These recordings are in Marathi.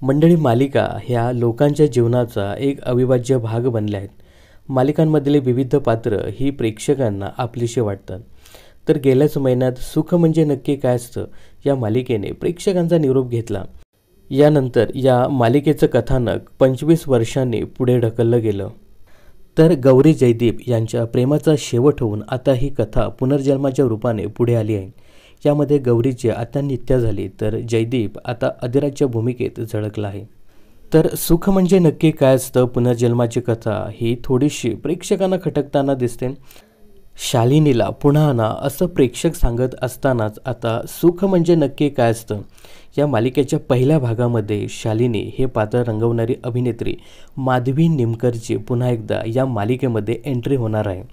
मंडळी, मालिका ह्या लोकांच्या जीवनाचा एक अविभाज्य भाग बनल्या आहेत. मालिकांमधले विविध पात्र ही प्रेक्षकांना आपलीशी वाटतात. तर गेल्याच महिन्यात सुख म्हणजे नक्की काय असतं या मालिकेने प्रेक्षकांचा निरोप घेतला. यानंतर या मालिकेचं कथानक 25 वर्षांनी पुढे ढकललं गेलं. तर गौरी जयदीप यांच्या प्रेमाचा शेवट होऊन आता ही कथा पुनर्जन्माच्या रूपाने पुढे आली आहे. यामध्ये गौरीची आता नित्या झाली, तर जयदीप आता अधिराजच्या भूमिकेत झळकला आहे. तर सुख म्हणजे नक्की काय असतं पुनर्जन्माची कथा ही थोडीशी प्रेक्षकांना खटकताना दिसते. शालिनीला पुन्हा आणा असं प्रेक्षक सांगत असतानाच आता सुख म्हणजे नक्की काय असतं या मालिकेच्या पहिल्या भागामध्ये शालिनी हे पात्र रंगवणारी अभिनेत्री माधवी निमकरची पुन्हा एकदा या मालिकेमध्ये एंट्री होणार आहे.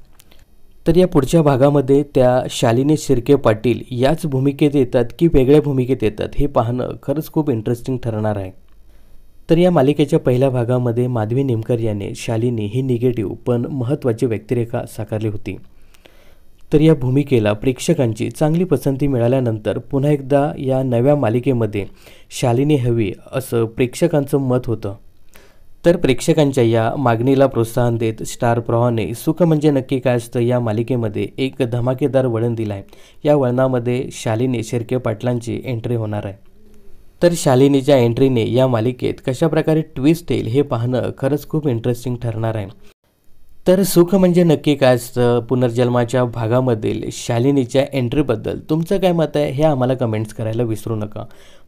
तर या पुढच्या भागामध्ये त्या शालिनी शिर्के पाटील याच भूमिकेत येतात की वेगळ्या भूमिकेत येतात हे पाहणं खरंच खूप इंटरेस्टिंग ठरणार आहे. तर या मालिकेच्या पहिल्या भागामध्ये माधवी निमकर याने शालिनी ही निगेटिव्ह पण महत्त्वाची व्यक्तिरेखा साकारली होती. तर या भूमिकेला प्रेक्षकांची चांगली पसंती मिळाल्यानंतर पुन्हा एकदा या नव्या मालिकेमध्ये शालिनी हवी असं प्रेक्षकांचं मत होतं. तर प्रेक्षकांच्या या मागणीला प्रोत्साहन देत स्टार प्रवाहाने सुख म्हणजे नक्की काय असतं या मालिकेमध्ये एक धमाकेदार वळण दिलं आहे. या वळणामध्ये शालिनी शिर्के पाटलांची एंट्री होणार आहे. तर शालिनीच्या एंट्रीने या मालिकेत कशाप्रकारे ट्विस्ट येईल हे पाहणं खरंच खूप इंटरेस्टिंग ठरणार आहे. तर सुख म्हणजे नक्की काय असतं पुनर्जन्माच्या भागामधील शालिनीच्या एंट्रीबद्दल तुमचं काय मत आहे हे आम्हाला कमेंट्स करायला विसरू नका.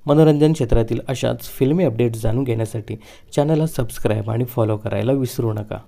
मनोरंजन क्षेत्रातील अशाच फिल्मी अपडेट्स जाणून घेण्यासाठी चॅनलला सबस्क्राईब आणि फॉलो करायला विसरू नका.